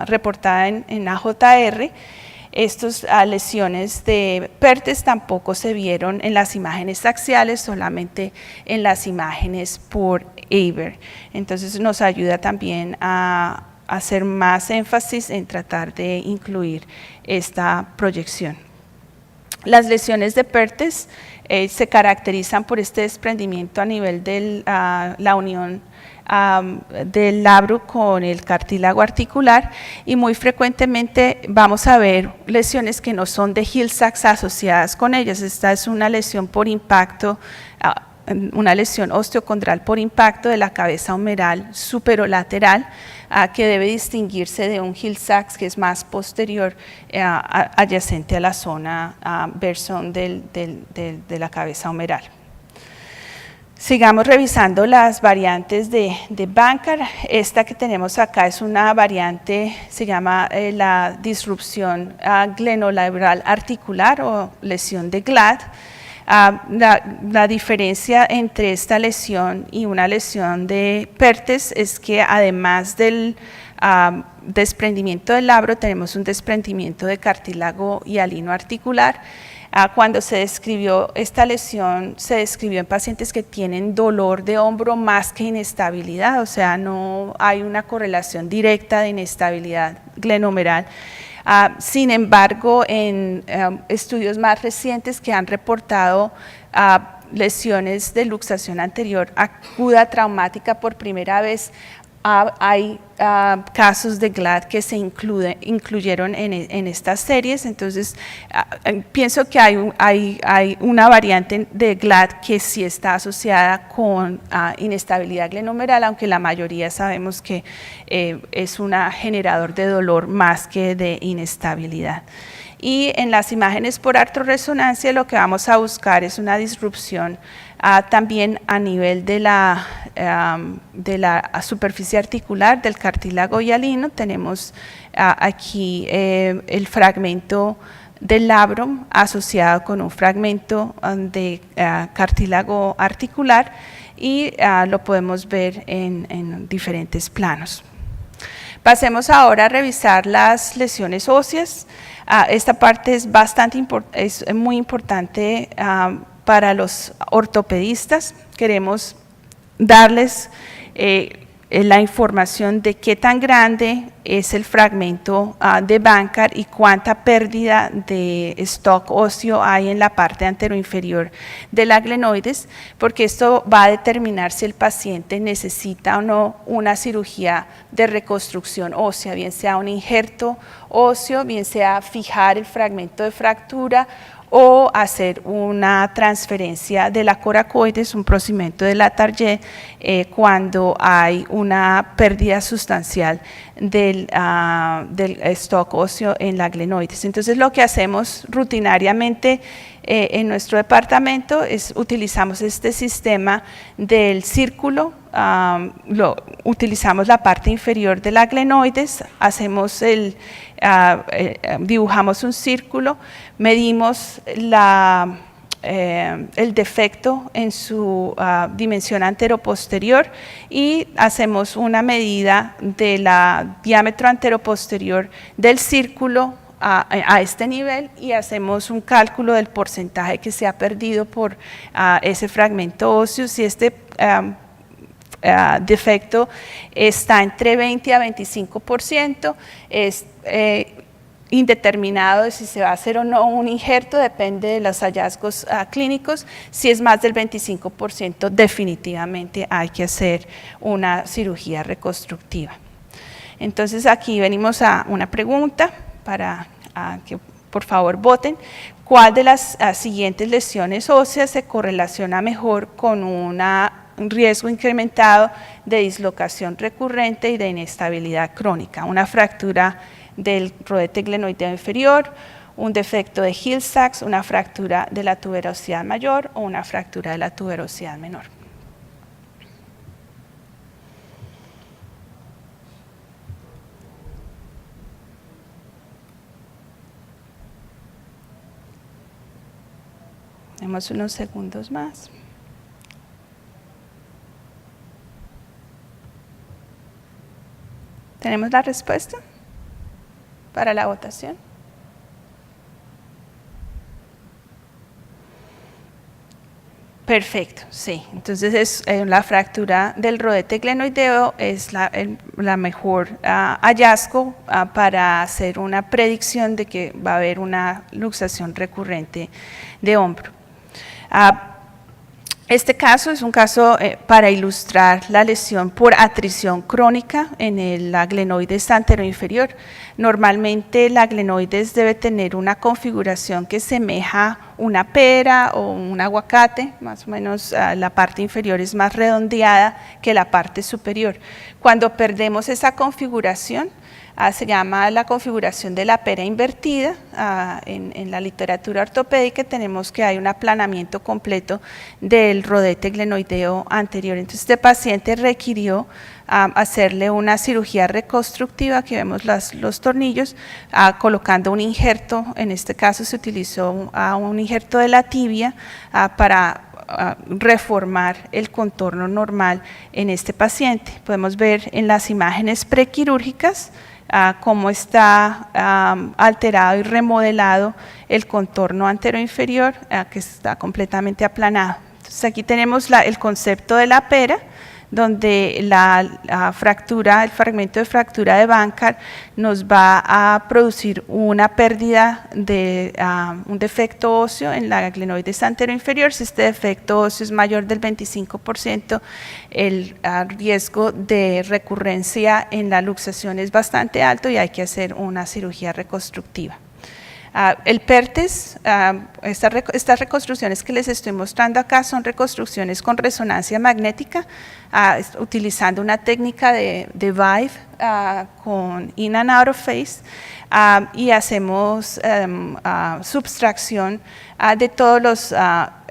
reportada en AJR Estas lesiones de Perthes tampoco se vieron en las imágenes axiales, solamente en las imágenes por Eber. Entonces nos ayuda también a hacer más énfasis en tratar de incluir esta proyección. Las lesiones de Perthes se caracterizan por este desprendimiento a nivel de la unión del labro con el cartílago articular, y muy frecuentemente vamos a ver lesiones que no son de Hill-Sachs asociadas con ellas. Esta es una lesión por impacto, una lesión osteocondral por impacto de la cabeza humeral superolateral, que debe distinguirse de un Hill-Sachs que es más posterior, adyacente a la zona versón de la cabeza humeral. Sigamos revisando las variantes de Bankart. Esta que tenemos acá es una variante, se llama la disrupción glenolabral articular o lesión de GLAD. La diferencia entre esta lesión y una lesión de Perthes es que además del desprendimiento del labro, tenemos un desprendimiento de cartílago hialino articular. Cuando se describió esta lesión, se describió en pacientes que tienen dolor de hombro más que inestabilidad, o sea, no hay una correlación directa de inestabilidad glenohumeral. Sin embargo, en estudios más recientes que han reportado lesiones de luxación anterior aguda traumática por primera vez, hay casos de GLAD que se incluyeron en estas series. Entonces pienso que hay una variante de GLAD que sí está asociada con inestabilidad glenohumeral, aunque la mayoría sabemos que es un generador de dolor más que de inestabilidad. Y en las imágenes por artorresonancia lo que vamos a buscar es una disrupción también a nivel de la superficie articular del cartílago hialino. Tenemos aquí el fragmento del labrum asociado con un fragmento de cartílago articular, y lo podemos ver en diferentes planos. Pasemos ahora a revisar las lesiones óseas. Esta parte es muy importante para los ortopedistas. Queremos darles la información de qué tan grande es el fragmento de Bankart y cuánta pérdida de stock óseo hay en la parte anteroinferior de la glenoides, porque esto va a determinar si el paciente necesita o no una cirugía de reconstrucción ósea, bien sea un injerto óseo, bien sea fijar el fragmento de fractura o hacer una transferencia de la coracoides, un procedimiento de Latarjet, cuando hay una pérdida sustancial del stock óseo en la glenoides. Entonces lo que hacemos rutinariamente en nuestro departamento es utilizamos este sistema del círculo, utilizamos la parte inferior de la glenoides, hacemos dibujamos un círculo, medimos el defecto en su dimensión anteroposterior y hacemos una medida de la diámetro anteroposterior del círculo a este nivel, y hacemos un cálculo del porcentaje que se ha perdido por ese fragmento óseo. Si este defecto está entre 20 a 25%, es indeterminado de si se va a hacer o no un injerto, depende de los hallazgos clínicos. Si es más del 25%, definitivamente hay que hacer una cirugía reconstructiva. Entonces aquí venimos a una pregunta para que por favor voten. ¿Cuál de las siguientes lesiones óseas se correlaciona mejor con un riesgo incrementado de dislocación recurrente y de inestabilidad crónica? Una fractura del rodete glenoideo inferior, un defecto de Hill-Sachs, una fractura de la tuberosidad mayor o una fractura de la tuberosidad menor. Tenemos unos segundos más. ¿Tenemos la respuesta para la votación? Perfecto, sí. Entonces la fractura del rodete glenoideo es la mejor hallazgo para hacer una predicción de que va a haber una luxación recurrente de hombro. Este caso es un caso para ilustrar la lesión por atrición crónica en la glenoides anteroinferior. Normalmente la glenoides debe tener una configuración que semeja una pera o un aguacate, más o menos la parte inferior es más redondeada que la parte superior. Cuando perdemos esa configuración, se llama la configuración de la pera invertida. En la literatura ortopédica tenemos que hay un aplanamiento completo del rodete glenoideo anterior. Entonces este paciente requirió hacerle una cirugía reconstructiva, aquí vemos los tornillos, colocando un injerto. En este caso se utilizó un injerto de la tibia para reformar el contorno normal en este paciente. Podemos ver en las imágenes prequirúrgicas cómo está alterado y remodelado el contorno anteroinferior, que está completamente aplanado. Entonces aquí tenemos el concepto de la pera, donde la fractura, el fragmento de fractura de Bankart nos va a producir una pérdida de un defecto óseo en la glenoides anteroinferior. Si este defecto óseo es mayor del 25%, el riesgo de recurrencia en la luxación es bastante alto y hay que hacer una cirugía reconstructiva. El PERTES, estas reconstrucciones que les estoy mostrando acá son reconstrucciones con resonancia magnética, utilizando una técnica de VIVE con in and out of phase, y hacemos subtracción de todos los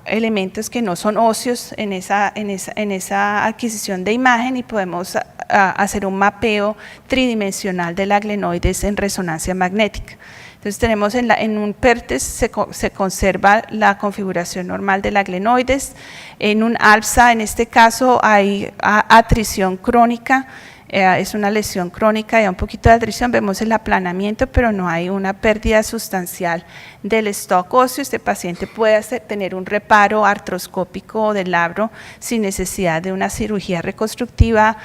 elementos que no son óseos en esa adquisición de imagen, y podemos hacer un mapeo tridimensional de la glenoides en resonancia magnética. Entonces tenemos en un PERTES se conserva la configuración normal de la glenoides. En un ALPSA, en este caso, hay atrición crónica, es una lesión crónica y hay un poquito de atrición, vemos el aplanamiento, pero no hay una pérdida sustancial del stock óseo. Este paciente puede tener un reparo artroscópico del labro sin necesidad de una cirugía reconstructiva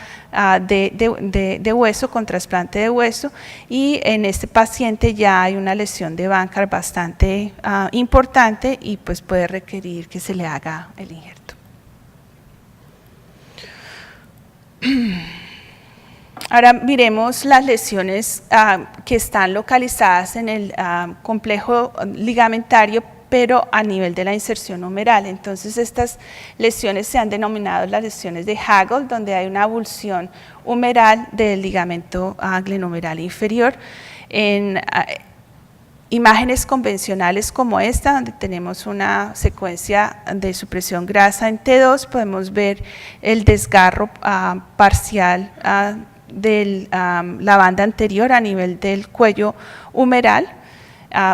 de hueso, con trasplante de hueso, y en este paciente ya hay una lesión de Bankart bastante importante y pues puede requerir que se le haga el injerto. Ahora miremos las lesiones que están localizadas en el complejo ligamentario, pero a nivel de la inserción humeral. Entonces estas lesiones se han denominado las lesiones de Hagel, donde hay una avulsión humeral del ligamento glenohumeral inferior. En imágenes convencionales como esta, donde tenemos una secuencia de supresión grasa en T2, podemos ver el desgarro parcial de la banda anterior a nivel del cuello humeral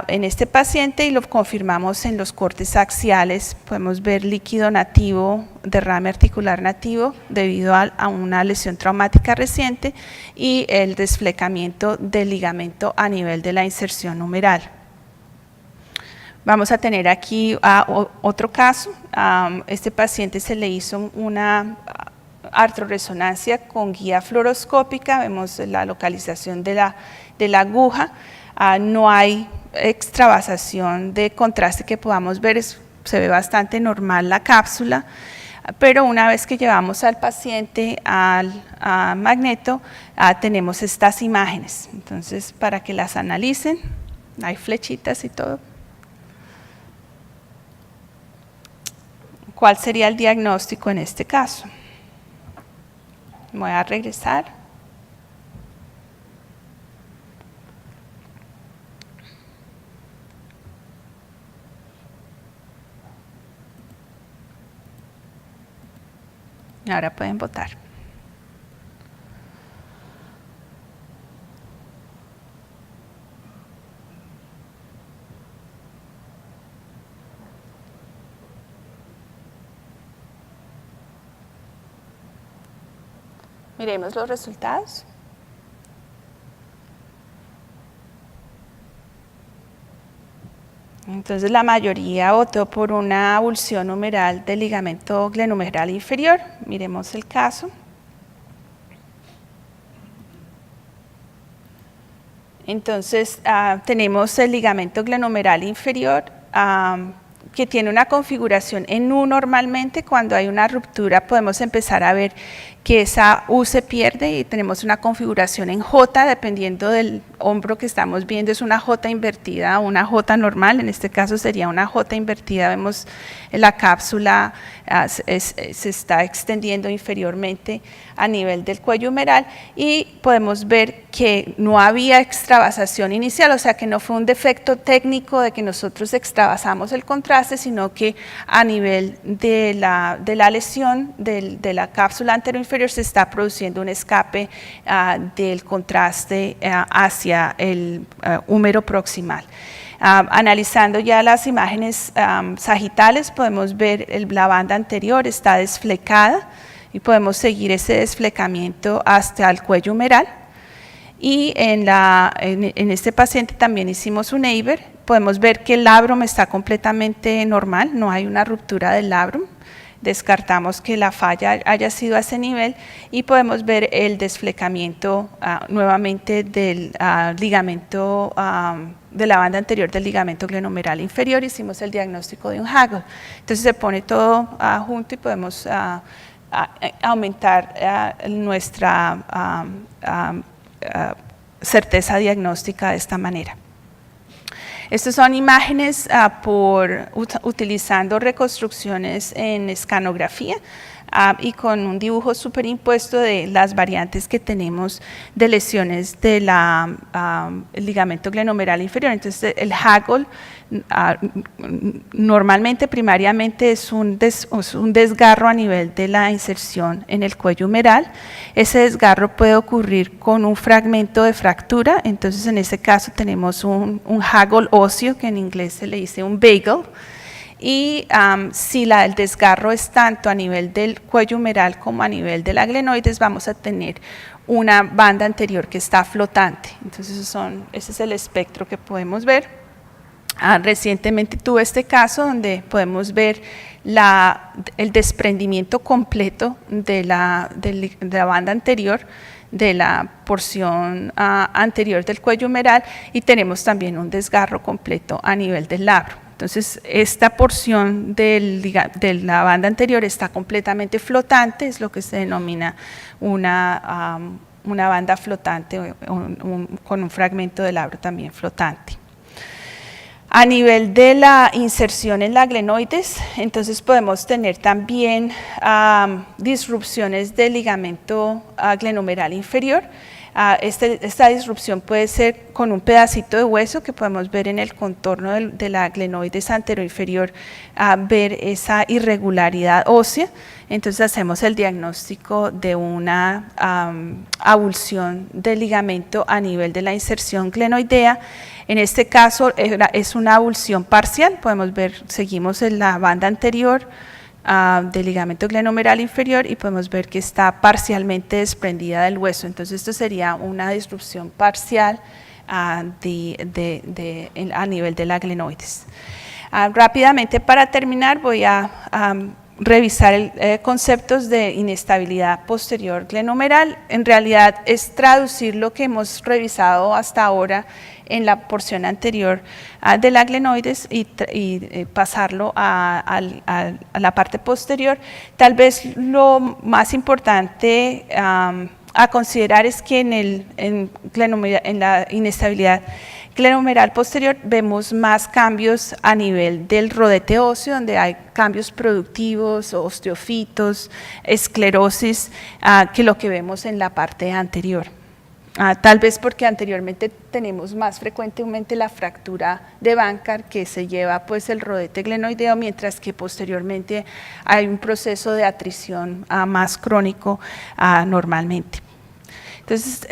en este paciente, y lo confirmamos en los cortes axiales. Podemos ver líquido nativo, derrame articular nativo debido a una lesión traumática reciente, y el desflecamiento del ligamento a nivel de la inserción humeral. Vamos a tener aquí otro caso. Este paciente se le hizo una artroresonancia con guía fluoroscópica, vemos la localización de la aguja, no hay extravasación de contraste que podamos ver, se ve bastante normal la cápsula, pero una vez que llevamos al paciente al magneto, tenemos estas imágenes. Entonces, para que las analicen, hay flechitas y todo. ¿Cuál sería el diagnóstico en este caso? Voy a regresar. Ahora pueden votar. Miremos los resultados. Entonces la mayoría optó por una avulsión humeral del ligamento glenohumeral inferior. Miremos el caso. Entonces tenemos el ligamento glenohumeral inferior que tiene una configuración en U normalmente. Cuando hay una ruptura podemos empezar a ver que esa U se pierde y tenemos una configuración en J, dependiendo del hombro que estamos viendo, es una J invertida o una J normal. En este caso sería una J invertida. Vemos la cápsula se está extendiendo inferiormente a nivel del cuello humeral y podemos ver que no había extravasación inicial, o sea que no fue un defecto técnico de que nosotros extravasamos el contraste, sino que a nivel de la lesión de la cápsula anteroinferior se está produciendo un escape del contraste hacia el húmero proximal. Analizando ya las imágenes sagitales, podemos ver la banda anterior está desflecada y podemos seguir ese desflecamiento hasta el cuello humeral. Y en este paciente también hicimos un Eiber. Podemos ver que el labrum está completamente normal, no hay una ruptura del labrum. Descartamos que la falla haya sido a ese nivel y podemos ver el desflecamiento nuevamente del ligamento de la banda anterior del ligamento glenohumeral inferior. Hicimos el diagnóstico de un Hagel. Entonces se pone todo junto y podemos aumentar nuestra certeza diagnóstica de esta manera. Estas son imágenes utilizando reconstrucciones en escanografía y con un dibujo superimpuesto de las variantes que tenemos de lesiones del ligamento glenohumeral inferior. Entonces el Hagel normalmente, primariamente, es un desgarro a nivel de la inserción en el cuello humeral. Ese desgarro puede ocurrir con un fragmento de fractura. Entonces en este caso tenemos un Hagel óseo, que en inglés se le dice un bagel. Y si el desgarro es tanto a nivel del cuello humeral como a nivel de la glenoides, vamos a tener una banda anterior que está flotante. Entonces ese es el espectro que podemos ver. Recientemente tuve este caso donde podemos ver el desprendimiento completo de la banda anterior, de la porción anterior del cuello humeral, y tenemos también un desgarro completo a nivel del labro. Entonces esta porción de la banda anterior está completamente flotante, es lo que se denomina una banda flotante con un fragmento de labro también flotante. A nivel de la inserción en la glenoides, entonces podemos tener también disrupciones del ligamento glenohumeral inferior. Esta disrupción puede ser con un pedacito de hueso que podemos ver en el contorno de la glenoides anteroinferior, ver esa irregularidad ósea. Entonces hacemos el diagnóstico de una avulsión del ligamento a nivel de la inserción glenoidea. En este caso es una avulsión parcial, podemos ver, seguimos en la banda anterior del ligamento glenohumeral inferior y podemos ver que está parcialmente desprendida del hueso. Entonces esto sería una disrupción parcial a nivel de la glenoides. Rápidamente, para terminar, voy a revisar conceptos de inestabilidad posterior glenohumeral. En realidad es traducir lo que hemos revisado hasta ahora en la porción anterior de la glenoides y pasarlo a la parte posterior. Tal vez lo más importante a considerar es que en la inestabilidad glenohumeral posterior vemos más cambios a nivel del rodete óseo, donde hay cambios productivos, osteofitos, esclerosis, que lo que vemos en la parte anterior. Tal vez porque anteriormente tenemos más frecuentemente la fractura de Bankart, que se lleva pues el rodete glenoideo, mientras que posteriormente hay un proceso de atrición más crónico normalmente. Entonces,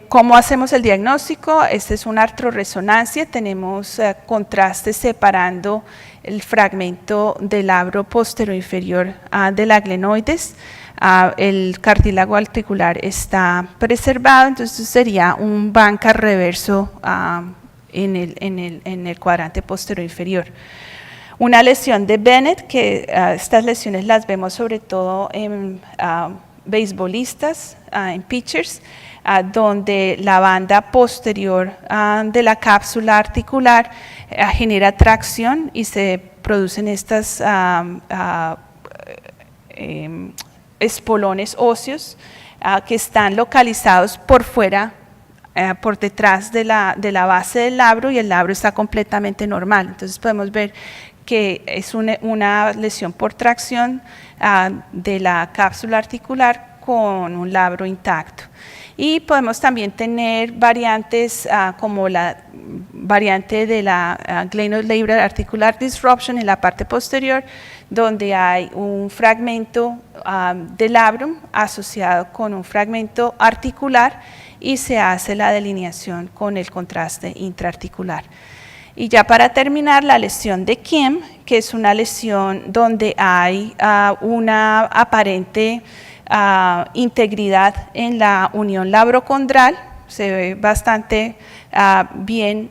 ¿cómo hacemos el diagnóstico? Esta es una artrorresonancia, tenemos contrastes separando el fragmento del labro posterior-inferior de la glenoides. El cartílago articular está preservado, entonces sería un Bankart reverso en el cuadrante posterior inferior. Una lesión de Bennett, que estas lesiones las vemos sobre todo en beisbolistas, en pitchers, donde la banda posterior de la cápsula articular genera tracción y se producen estas espolones óseos que están localizados por fuera, por detrás de la base del labro, y el labro está completamente normal. Entonces podemos ver que es una lesión por tracción de la cápsula articular con un labro intacto. Y podemos también tener variantes como la variante de la glenoid-labral articular disruption en la parte posterior, donde hay un fragmento del labrum asociado con un fragmento articular y se hace la delineación con el contraste intraarticular. Y ya para terminar, la lesión de Kim, que es una lesión donde hay una aparente integridad en la unión labrocondral, se ve bastante bien,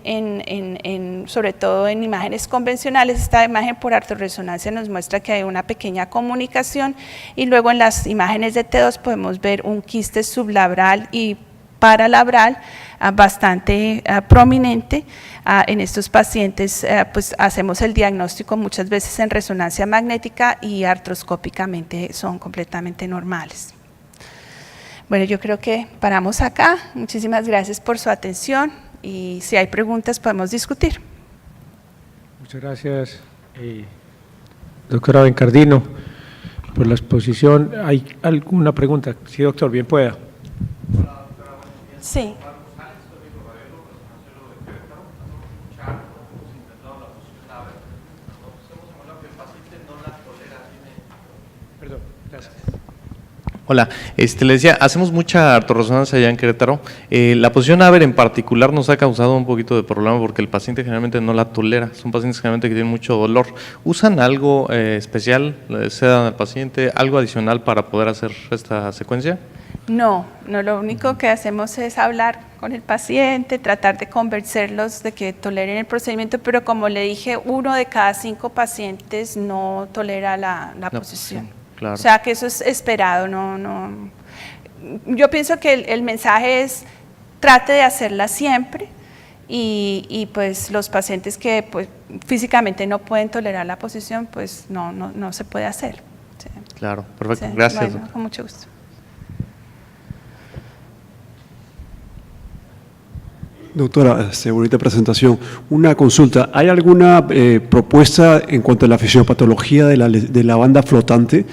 sobre todo en imágenes convencionales. Esta imagen por artorresonancia nos muestra que hay una pequeña comunicación, y luego en las imágenes de T2 podemos ver un quiste sublabral y paralabral bastante prominente. En estos pacientes pues hacemos el diagnóstico muchas veces en resonancia magnética y artroscópicamente son completamente normales. Bueno, yo creo que paramos acá. Muchísimas gracias por su atención, y si hay preguntas podemos discutir. Muchas gracias, doctora Bencardino, por la exposición. ¿Hay alguna pregunta? Sí, doctor, bien pueda. Sí. Perdón, gracias. Hola, le decía, hacemos mucha artorresonancia allá en Querétaro. La posición Haber en particular nos ha causado un poquito de problema porque el paciente generalmente no la tolera. Son pacientes generalmente que tienen mucho dolor. ¿Usan algo especial, sedan al paciente, algo adicional para poder hacer esta secuencia? No, lo único que hacemos es hablar con el paciente, tratar de convencerlos de que toleren el procedimiento, pero como le dije, 1 de cada 5 pacientes no tolera la posición. Sí, claro. O sea que eso es esperado. Yo pienso que el mensaje es: trate de hacerla siempre, y pues los pacientes que pues, físicamente no pueden tolerar la posición, pues no se puede hacer. Sí. Claro, perfecto. Sí. Gracias. Bueno, con mucho gusto. Doctora, bonita presentación. Una consulta, ¿hay alguna propuesta en cuanto a la fisiopatología de la banda flotante?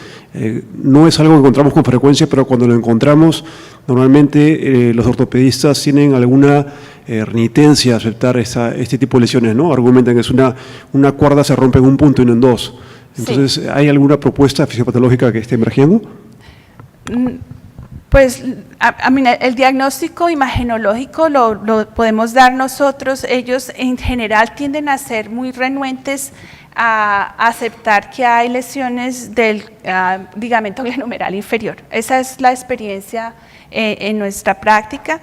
No es algo que encontramos con frecuencia, pero cuando lo encontramos, normalmente los ortopedistas tienen alguna renitencia a aceptar este tipo de lesiones, ¿no? Argumentan que es una cuerda se rompe en un punto y no en dos. Entonces, sí. ¿Hay alguna propuesta fisiopatológica que esté emergiendo? Pues el diagnóstico imagenológico lo podemos dar nosotros. Ellos en general tienden a ser muy renuentes a aceptar que hay lesiones del ligamento glenohumeral inferior. Esa es la experiencia en nuestra práctica.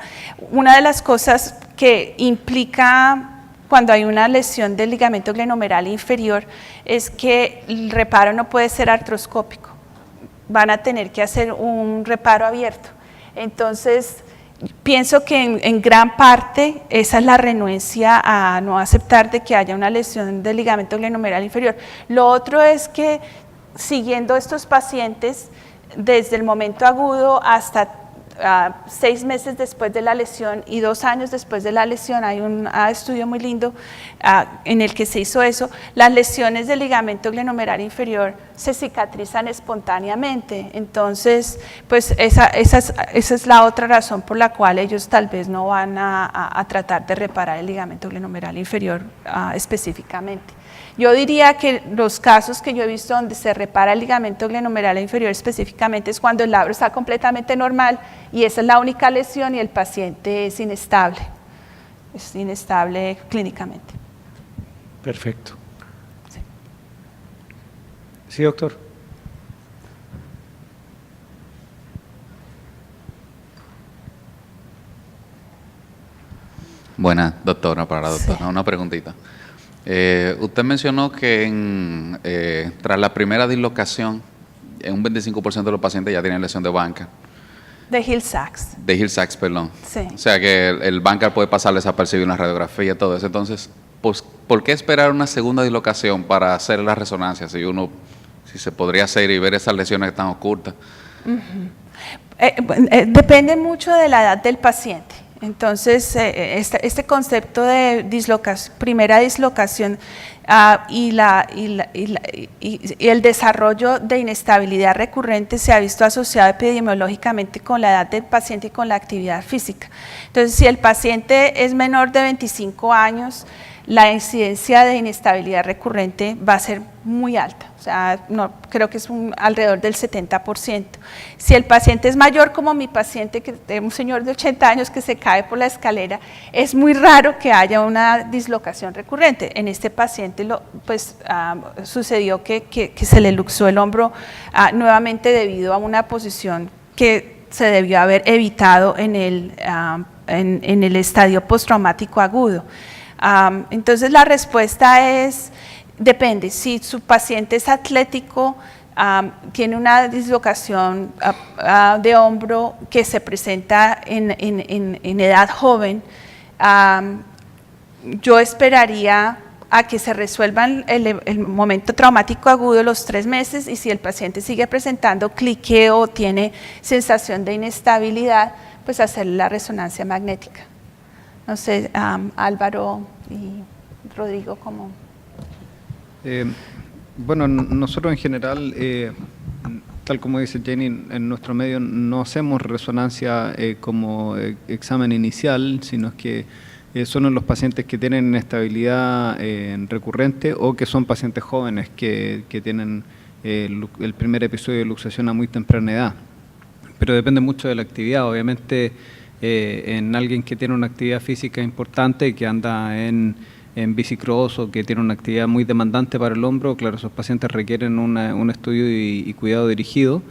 Una de las cosas que implica cuando hay una lesión del ligamento glenohumeral inferior es que el reparo no puede ser artroscópico. Van a tener que hacer un reparo abierto. Entonces, pienso que en gran parte esa es la renuencia a no aceptar de que haya una lesión del ligamento glenohumeral inferior. Lo otro es que siguiendo estos pacientes desde el momento agudo hasta 6 meses después de la lesión y 2 años después de la lesión, hay un estudio muy lindo en el que se hizo eso. Las lesiones del ligamento glenohumeral inferior se cicatrizan espontáneamente. Entonces, pues esa es la otra razón por la cual ellos tal vez no van a tratar de reparar el ligamento glenohumeral inferior específicamente. Yo diría que los casos que yo he visto donde se repara el ligamento glenohumeral inferior específicamente es cuando el labro está completamente normal y esa es la única lesión y el paciente es inestable clínicamente. Perfecto. Sí, sí, doctor. Buenas, doctora, para la doctora. Sí. Una preguntita. Usted mencionó que tras la primera dislocación, un 25% de los pacientes ya tienen lesión de Bankart. De Hill-Sachs. De Hill-Sachs, perdón. Sí. O sea que el Bankart puede pasar desapercibido en la radiografía y todo eso. Entonces, pues, ¿por qué esperar una segunda dislocación para hacer la resonancia? Si se podría hacer y ver esas lesiones que están ocultas. Depende mucho de la edad del paciente. Entonces, este concepto de primera dislocación y el desarrollo de inestabilidad recurrente se ha visto asociado epidemiológicamente con la edad del paciente y con la actividad física. Entonces, si el paciente es menor de 25 años, la incidencia de inestabilidad recurrente va a ser muy alta, o sea, no, creo que es alrededor del 70%. Si el paciente es mayor, como mi paciente, que es un señor de 80 años que se cae por la escalera, es muy raro que haya una dislocación recurrente. En este paciente sucedió que se le luxó el hombro nuevamente debido a una posición que se debió haber evitado en el estadio postraumático agudo. Entonces la respuesta es, depende, si su paciente es atlético, tiene una dislocación de hombro que se presenta en edad joven, yo esperaría a que se resuelvan el momento traumático agudo los 3 meses, y si el paciente sigue presentando cliqueo o tiene sensación de inestabilidad, pues hacerle la resonancia magnética. No sé, Álvaro y Rodrigo, ¿cómo? Bueno, nosotros en general, tal como dice Jenny, en nuestro medio no hacemos resonancia como examen inicial, sino que son en los pacientes que tienen inestabilidad recurrente o que son pacientes jóvenes que tienen el primer episodio de luxación a muy temprana edad. Pero depende mucho de la actividad, obviamente. En alguien que tiene una actividad física importante, que anda en bicicross o que tiene una actividad muy demandante para el hombro, claro, esos pacientes requieren un estudio y cuidado dirigido.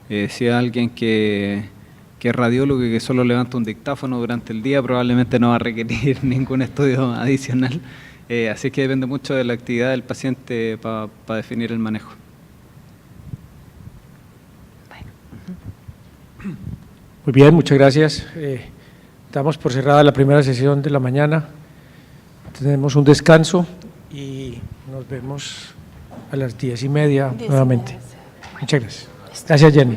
Si es alguien que es radiólogo y que solo levanta un dictáfono durante el día, probablemente no va a requerir ningún estudio adicional. Así que depende mucho de la actividad del paciente para definir el manejo. Muy bien, muchas gracias. Damos por cerrada la primera sesión de la mañana. Tenemos un descanso y nos vemos a las 10:30 nuevamente. Muchas gracias. Gracias, Jenny.